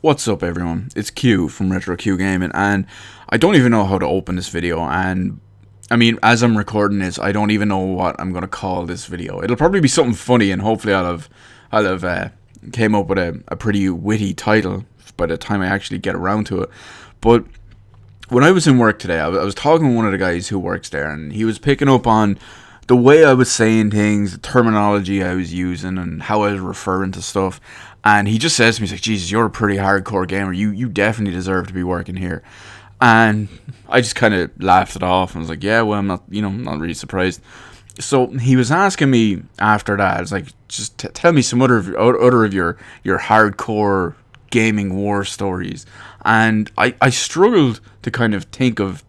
What's up, everyone? It's Q from Retro Q Gaming, and I don't even know how to open this video. And I mean, as I'm recording this, I don't even know what I'm gonna call this video. It'll probably be something funny, and hopefully, I'll have came up with a pretty witty title by the time I actually get around to it. But when I was in work today, I was talking to one of the guys who works there, and he was picking up on the way I was saying things, the terminology I was using, and how I was referring to stuff. And he just says to me, he's like, Jesus, you're a pretty hardcore gamer. You definitely deserve to be working here. And I just kind of laughed it off and was like, yeah, well, I'm not, not really surprised. So he was asking me after that, it's like, just tell me some other of your hardcore gaming war stories. And I struggled to kind of think of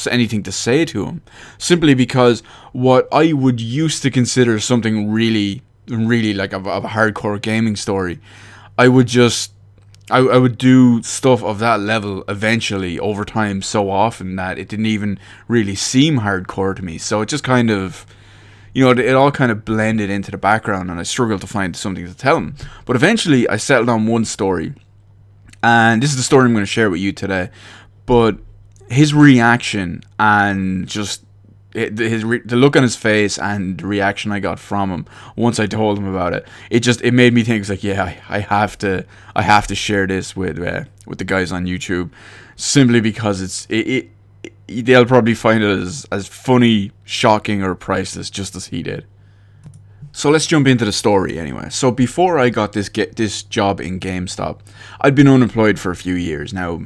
anything to say to him, simply because what I would used to consider something really like of a hardcore gaming story, I would just I would do stuff of that level eventually over time so often that it didn't even really seem hardcore to me. So it just kind of, it all kind of blended into the background, and I struggled to find something to tell him. But eventually I settled on one story, and this is the story I'm going to share with you today. But his reaction and just the look on his face and the reaction I got from him once I told him about it, it made me think, it's like, yeah, I have to share this with the guys on YouTube, simply because they'll probably find it as funny, shocking, or priceless just as he did. So let's jump into the story anyway. So before I got this job in GameStop, I'd been unemployed for a few years. Now,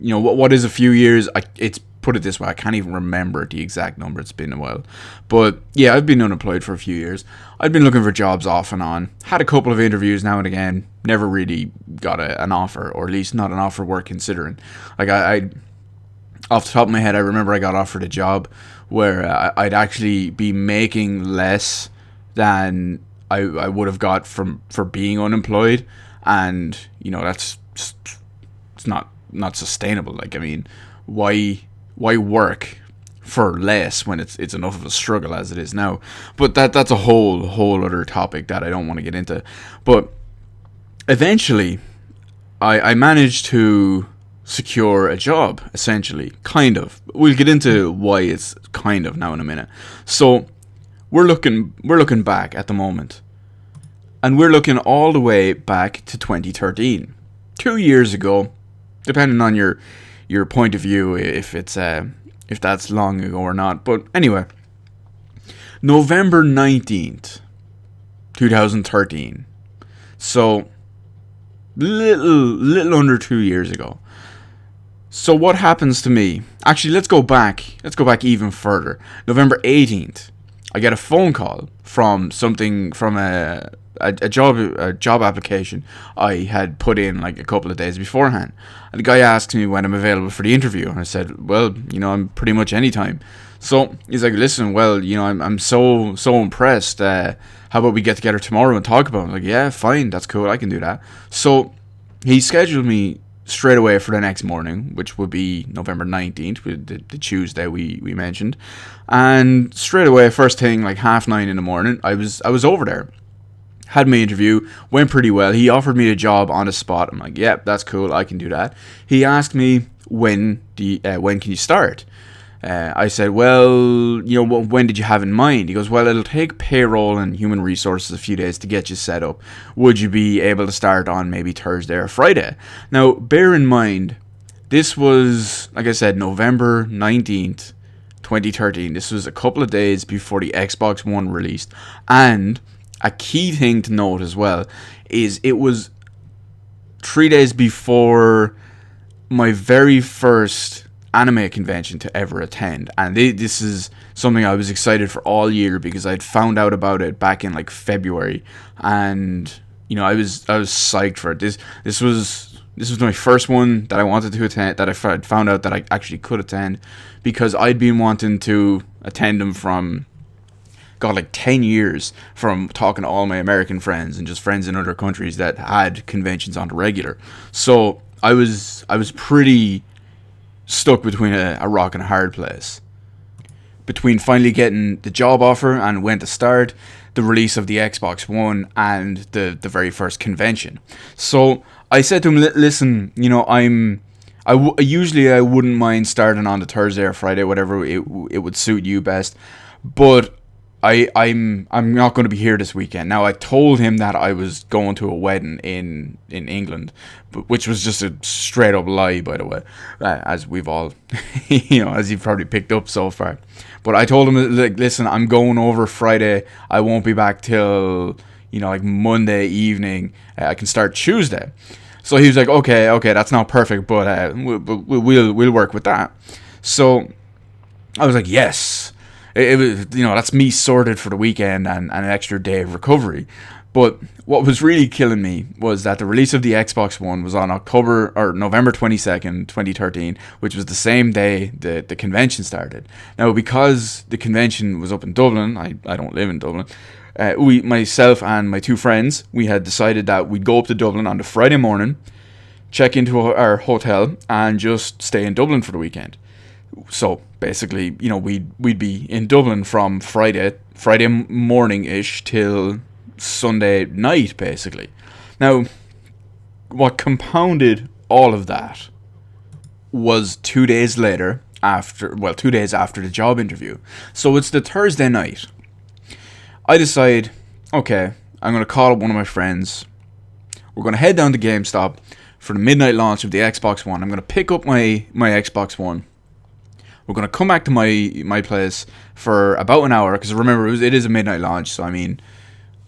what is a few years? It's put it this way, I can't even remember the exact number. It's been a while, but yeah, I've been unemployed for a few years. I've been looking for jobs off and on. Had a couple of interviews now and again. Never really got an offer, or at least not an offer worth considering. Like I off the top of my head, I remember I got offered a job where I'd actually be making less than I would have got for being unemployed, and that's just, it's not sustainable. Like, I mean, why work for less when it's enough of a struggle as it is now? But that's a whole other topic that I don't want to get into. But eventually I managed to secure a job, essentially, kind of. We'll get into why it's kind of now in a minute. So we're looking back at the moment, and we're looking all the way back to 2013, 2 years ago, depending on your point of view, if that's long ago or not. But anyway, November 19th, 2013. So little under 2 years ago. So what happens to me? Actually, let's go back even further. November 18th, I get a phone call from a job application I had put in like a couple of days beforehand. And the guy asked me when I'm available for the interview, and I said, well, I'm pretty much anytime. So he's like, listen, well, I'm so impressed. How about we get together tomorrow and talk about it? I'm like, yeah, fine, that's cool, I can do that. So he scheduled me straight away for the next morning, which would be November 19th, the Tuesday we mentioned. And straight away, first thing, like 9:30 in the morning, I was over there. Had my interview, went pretty well. He offered me a job on the spot. I'm like, yep, that's cool, I can do that. He asked me, when can you start? I said, well, when did you have in mind? He goes, well, it'll take payroll and human resources a few days to get you set up. Would you be able to start on maybe Thursday or Friday? Now, bear in mind, this was, like I said, November 19th, 2013. This was a couple of days before the Xbox One released. And a key thing to note as well is it was 3 days before my very first anime convention to ever attend, and this is something I was excited for all year, because I'd found out about it back in like February, and I was psyched for it. This was my first one that I wanted to attend, that I found out that I actually could attend, because I'd been wanting to attend them from, God, like 10 years, from talking to all my American friends and just friends in other countries that had conventions on the regular. So I was pretty stuck between a rock and a hard place. Between finally getting the job offer and when to start, the release of the Xbox One, and the very first convention. So I said to him, listen, you know, usually I wouldn't mind starting on the Thursday or Friday, whatever it would suit you best, but I'm not going to be here this weekend. Now I told him that I was going to a wedding in England, which was just a straight up lie, by the way, as we've all, as you've probably picked up so far. But I told him, like, listen, I'm going over Friday. I won't be back till like Monday evening. I can start Tuesday. So he was like, okay, that's not perfect, but we'll work with that. So I was like, yes. It was, that's me sorted for the weekend and an extra day of recovery. But what was really killing me was that the release of the Xbox One was on November 22nd, 2013, which was the same day the convention started. Now, because the convention was up in Dublin, I don't live in Dublin, myself and my two friends, we had decided that we'd go up to Dublin on the Friday morning, check into our hotel, and just stay in Dublin for the weekend. So basically, we'd be in Dublin from Friday morning-ish till Sunday night, basically. Now, what compounded all of that was 2 days later, 2 days after the job interview. So it's the Thursday night. I decide, okay, I'm going to call up one of my friends. We're going to head down to GameStop for the midnight launch of the Xbox One. I'm going to pick up my Xbox One. We're going to come back to my place for about an hour, because remember, it is a midnight launch, so I mean,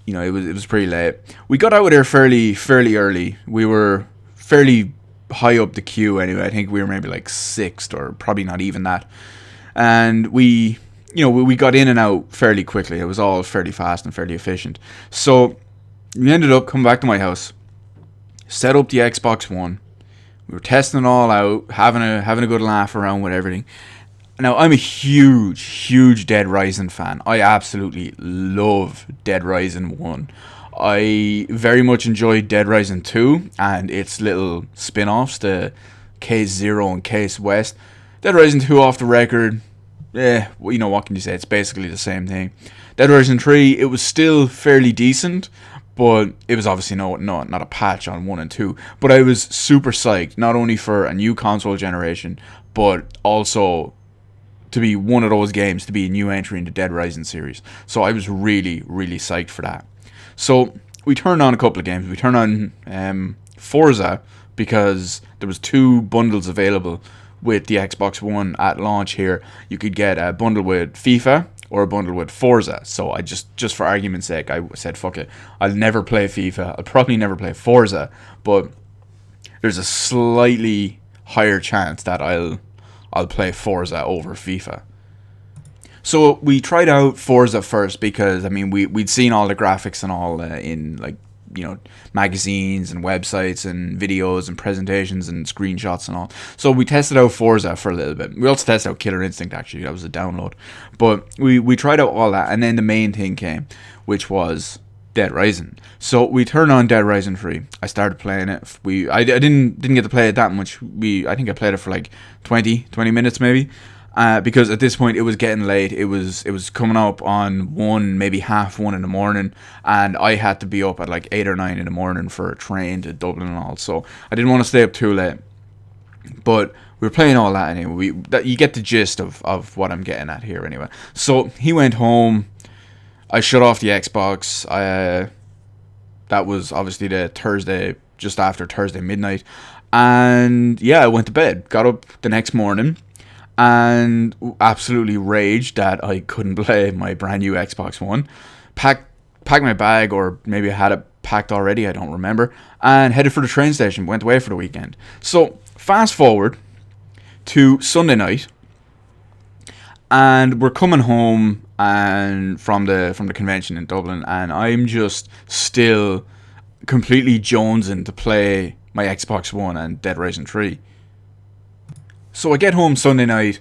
it was pretty late. We got out of there fairly early. We were fairly high up the queue anyway. I think we were maybe like 6th, or probably not even that. And we got in and out fairly quickly. It was all fairly fast and fairly efficient. So we ended up coming back to my house, set up the Xbox One. We were testing it all out, having a good laugh around with everything. Now, I'm a huge Dead Rising fan. I absolutely love Dead Rising 1. I very much enjoyed Dead Rising 2 and its little spin-offs, the Case Zero and Case West. Dead Rising 2 off the record, what can you say? It's basically the same thing. Dead Rising 3, it was still fairly decent, but it was obviously not a patch on 1 and 2. But I was super psyched, not only for a new console generation, but also to be one of those games, to be a new entry in the Dead Rising series. So I was really psyched for that. So we turned on a couple of games. We turned on Forza, because there was 2 bundles available with the Xbox One at launch here. You could get a bundle with FIFA or a bundle with Forza. So I just for argument's sake, I said, fuck it. I'll never play FIFA. I'll probably never play Forza, but there's a slightly higher chance that I'll play Forza over FIFA. So we tried out Forza first because, I mean, we'd seen all the graphics and all in, magazines and websites and videos and presentations and screenshots and all. So we tested out Forza for a little bit. We also tested out Killer Instinct, actually. That was a download. But we tried out all that, and then the main thing came, which was Dead Rising. So we turned on Dead Rising 3. I started playing it. I didn't get to play it that much. I think I played it for like 20 minutes maybe. Because at this point it was getting late. It was coming up on 1, maybe 1:30 in the morning, and I had to be up at like 8 or 9 in the morning for a train to Dublin and all. So I didn't want to stay up too late. But we were playing all that anyway. You get the gist of what I'm getting at here anyway. So he went home. I shut off the Xbox. That was obviously the Thursday, just after Thursday midnight. And yeah, I went to bed. Got up the next morning and absolutely raged that I couldn't play my brand new Xbox One. Packed my bag, or maybe I had it packed already, I don't remember, and headed for the train station. Went away for the weekend. So fast forward to Sunday night, and we're coming home and from the convention in Dublin, and I'm just still completely jonesing to play my Xbox One and Dead Rising 3. So I get home Sunday night.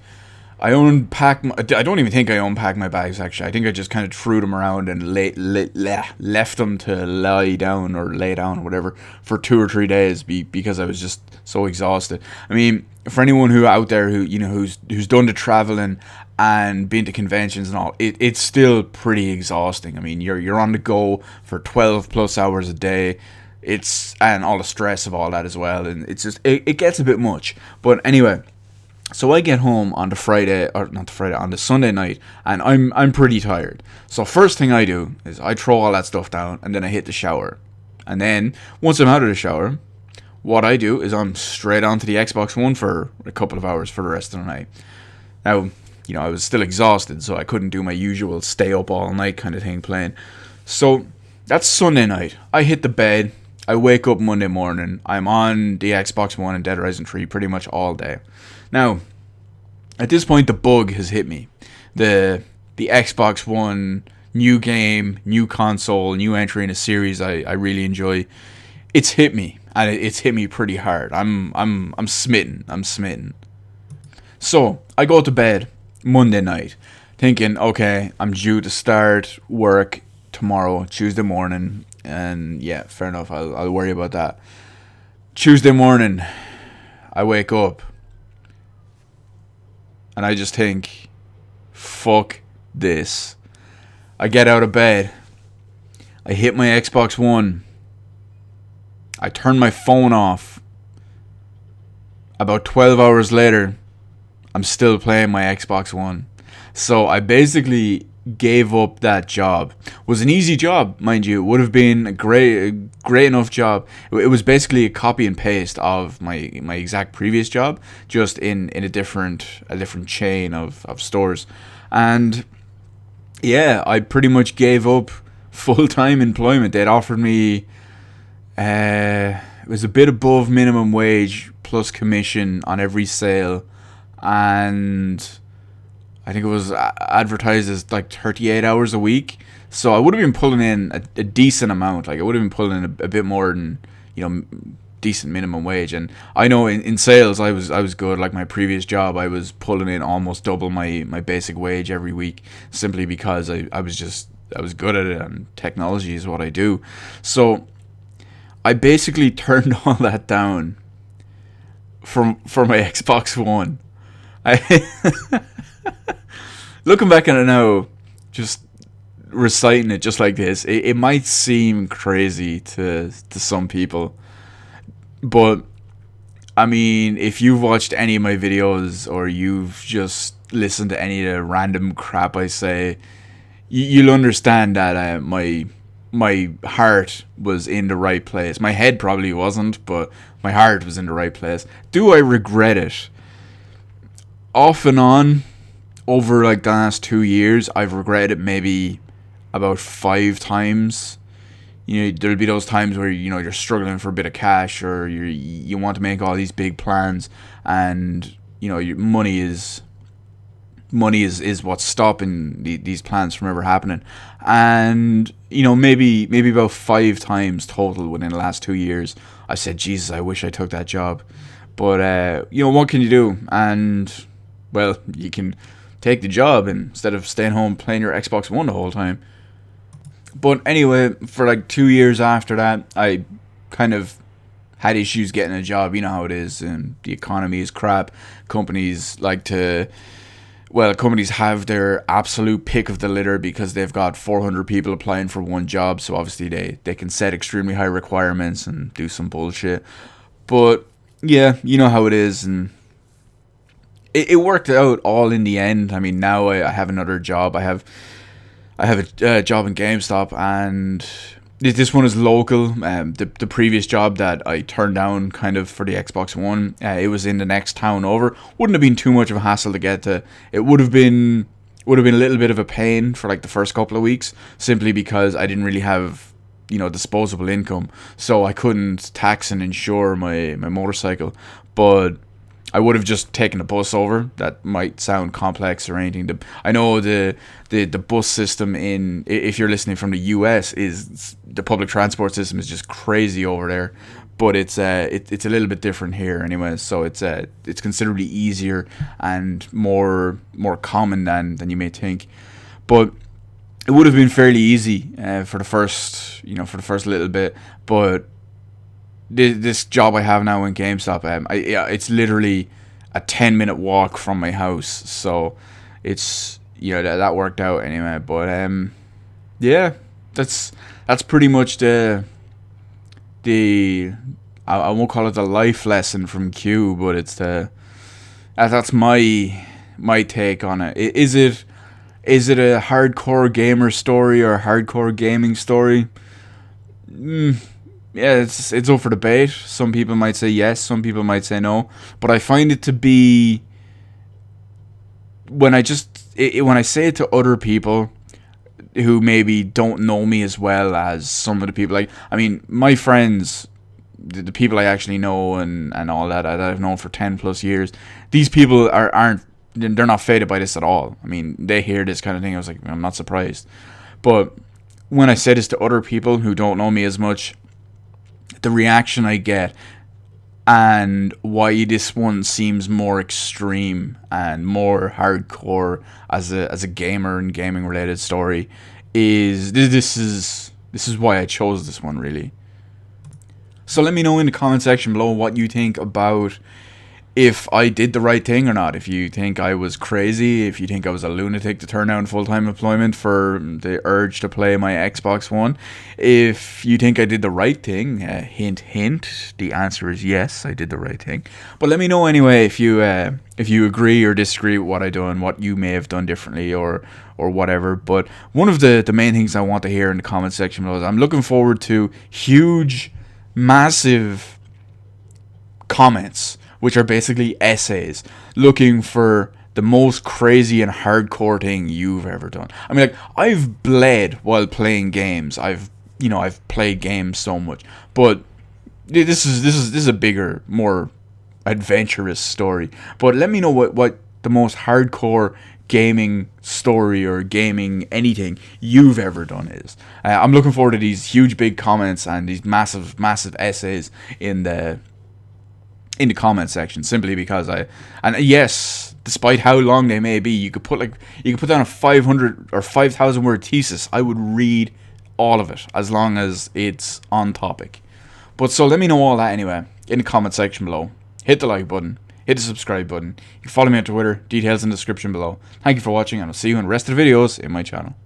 I don't even think I unpacked my bags, actually. I think I just kind of threw them around and left them to lie down or lay down or whatever for 2 or 3 days because I was just so exhausted. I mean, for anyone who out there who's done the traveling and been to conventions and all, it's still pretty exhausting. I mean, you're on the go for 12 plus hours a day. and all the stress of all that as well, and it's just it gets a bit much. But anyway, so I get home on the Friday, or not the Friday, on the Sunday night, and I'm pretty tired. So first thing I do is I throw all that stuff down, and then I hit the shower. And then once I'm out of the shower, what I do is I'm straight onto the Xbox One for a couple of hours for the rest of the night. Now, I was still exhausted, so I couldn't do my usual stay up all night kind of thing playing. So that's Sunday night. I hit the bed. I wake up Monday morning. I'm on the Xbox One and Dead Rising 3 pretty much all day. Now, at this point, the bug has hit me. The Xbox One, new game, new console, new entry in a series I really enjoy. It's hit me, and it's hit me pretty hard. I'm smitten. I'm smitten. So I go to bed Monday night, thinking, okay, I'm due to start work tomorrow, Tuesday morning, and yeah, fair enough. I'll worry about that. Tuesday morning, I wake up, and I just think, fuck this. I get out of bed. I hit my Xbox One. I turn my phone off. About 12 hours later, I'm still playing my Xbox One. So I basically gave up that job. It was an easy job, mind you. It would have been a great enough job. It was basically a copy and paste of my exact previous job, just in a different chain of stores. And yeah, I pretty much gave up full-time employment. They'd offered me it was a bit above minimum wage plus commission on every sale, and I think it was advertised as like 38 hours a week. So I would have been pulling in a decent amount. Like I would have been pulling in a bit more than, decent minimum wage. And I know in sales I was good. Like my previous job, I was pulling in almost double my basic wage every week, simply because I was good at it, and technology is what I do. So I basically turned all that down for my Xbox One. Looking back at it now, just reciting it just like this, it might seem crazy to some people, but I mean, if you've watched any of my videos or you've just listened to any of the random crap I say, you'll understand that my heart was in the right place. My head probably wasn't, but my heart was in the right place. Do I regret it? Off and on, over like the last 2 years, I've regretted it maybe about 5 times. There'll be those times where you're struggling for a bit of cash, or you want to make all these big plans, and your money is what's stopping these plans from ever happening. And maybe about 5 times total within the last 2 years, I said, Jesus, I wish I took that job. But what can you do? And well, you can take the job instead of staying home playing your Xbox One the whole time. But anyway, for like 2 years after that, I kind of had issues getting a job. You know how it is, and the economy is crap. Companies have their absolute pick of the litter because they've got 400 people applying for one job. So obviously they can set extremely high requirements and do some bullshit. But yeah, you know how it is, and it worked out all in the end. I mean, now I have another job. I have a job in GameStop, and this one is local. The previous job that I turned down kind of for the Xbox One, it was in the next town over. Wouldn't have been too much of a hassle to get to. It would have been a little bit of a pain for like the first couple of weeks, simply because I didn't really have disposable income, so I couldn't tax and insure my motorcycle. But I would have just taken the bus over. That might sound complex or anything. I know the bus system if you're listening from the US, is the public transport system is just crazy over there. But it's a little bit different here anyway. So it's considerably easier and more common than you may think. But it would have been fairly easy for the first little bit. But this job I have now in GameStop, it's literally a 10-minute walk from my house, so it's that worked out anyway. But yeah, that's pretty much the the I won't call it the life lesson from Q, but it's the that's my take on it. Is it a hardcore gamer story or a hardcore gaming story? Yeah, it's up for debate. Some people might say yes, some people might say no. But I find it to be when when I say it to other people who maybe don't know me as well as some of the people. Like, I mean, my friends, the people I actually know and all that I've known for 10 plus years, these people aren't they're not faded by this at all. I mean, they hear this kind of thing. I was like, I'm not surprised. But when I say this to other people who don't know me as much, the reaction I get and why this one seems more extreme and more hardcore as a gamer and gaming related story is this is why I chose this one, really. So let me know in the comment section below what you think about if I did the right thing or not. If you think I was crazy, if you think I was a lunatic to turn down full-time employment for the urge to play my Xbox One, if you think I did the right thing, hint hint, the answer is yes, I did the right thing. But let me know anyway if you agree or disagree with what I done, what you may have done differently or whatever. But one of the main things I want to hear in the comment section below is I'm looking forward to huge, massive comments, which are basically essays looking for the most crazy and hardcore thing you've ever done. I mean, like, I've bled while playing games. I've played games so much, but this is a bigger, more adventurous story. But let me know what the most hardcore gaming story or gaming anything you've ever done is. I'm looking forward to these huge big comments and these massive essays in the comment section, simply because yes, despite how long they may be, you could put down a 500 or 5,000 word thesis. I would read all of it as long as it's on topic. But so let me know all that anyway in the comment section below. Hit the like button, hit the subscribe button. You can follow me on Twitter, details in the description below. Thank you for watching, and I'll see you in the rest of the videos in my channel.